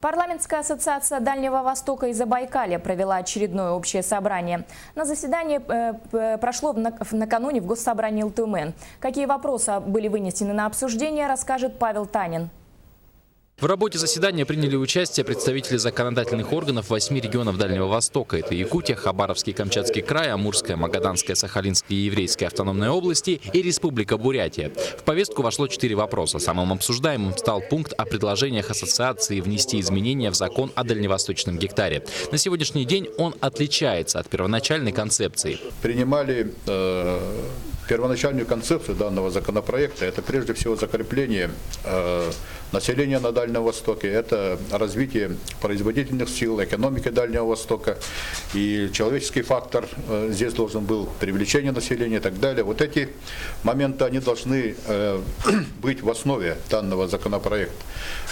Парламентская ассоциация Дальнего Востока и Забайкалья провела очередное общее собрание. На заседание прошло накануне в Госсобрании ЛТМ. Какие вопросы были вынесены на обсуждение, расскажет Павел Танин. В работе заседания приняли участие представители законодательных органов 8 регионов Дальнего Востока. Это Якутия, Хабаровский, Камчатский край, Амурская, Магаданская, Сахалинская и Еврейская автономные области и Республика Бурятия. В повестку вошло 4 вопроса. Самым обсуждаемым стал пункт о предложениях ассоциации внести изменения в закон о дальневосточном гектаре. На сегодняшний день он отличается от первоначальной концепции. Принимали первоначальную концепцию данного законопроекта. Это прежде всего закрепление населения на Дальнем Востоке, это развитие производительных сил, экономики Дальнего Востока. И человеческий фактор здесь должен был, привлечение населения и так далее. Вот эти моменты, они должны быть в основе данного законопроекта.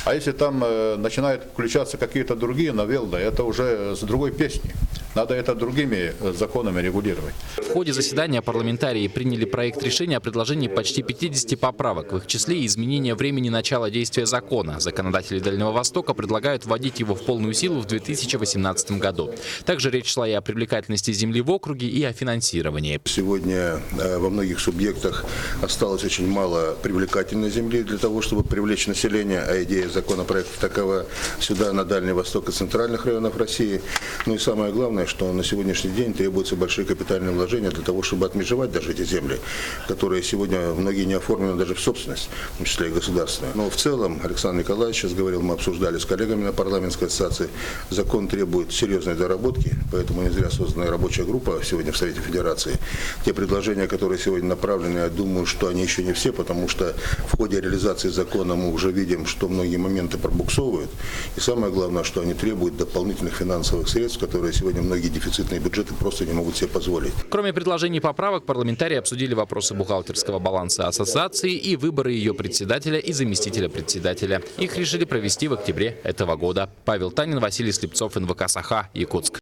А если там начинают включаться какие-то другие новеллы, это уже с другой песни. Надо это другими законами регулировать. В ходе заседания парламентарии приняли проект решения о предложении почти 50 поправок. В их числе и изменение времени начала действия закона. Законодатели Дальнего Востока предлагают вводить его в полную силу в 2018 году. Также речь шла и о привлекательности земли в округе, и о финансировании. Сегодня во многих субъектах осталось очень мало привлекательной земли для того, чтобы привлечь население, а идея законопроекта такова: сюда, на Дальний Восток и центральных районов России. Ну и самое главное, что на сегодняшний день требуются большие капитальные вложения для того, чтобы отмежевать даже эти земли, которые сегодня многие не оформлены даже в собственность, в том числе и государственную. Но в целом, Александр Николаевич сейчас говорил, мы обсуждали с коллегами на парламентской ассоциации, закон требует серьезной доработки, поэтому не зря создана рабочая группа сегодня в Совете Федерации. Те предложения, которые сегодня направлены, я думаю, что они еще не все, потому что в ходе реализации закона мы уже видим, что многие моменты пробуксовывают. И самое главное, что они требуют дополнительных финансовых средств, которые сегодня многие дефицитные бюджеты просто не могут себе позволить. Кроме предложений поправок, парламентарии обсудили вопросы бухгалтерского баланса ассоциации и выборы ее председателя и заместителя председателя. Их решили провести в октябре этого года. Павел Танин, Василий Слепцов, НВК «Саха», Якутск.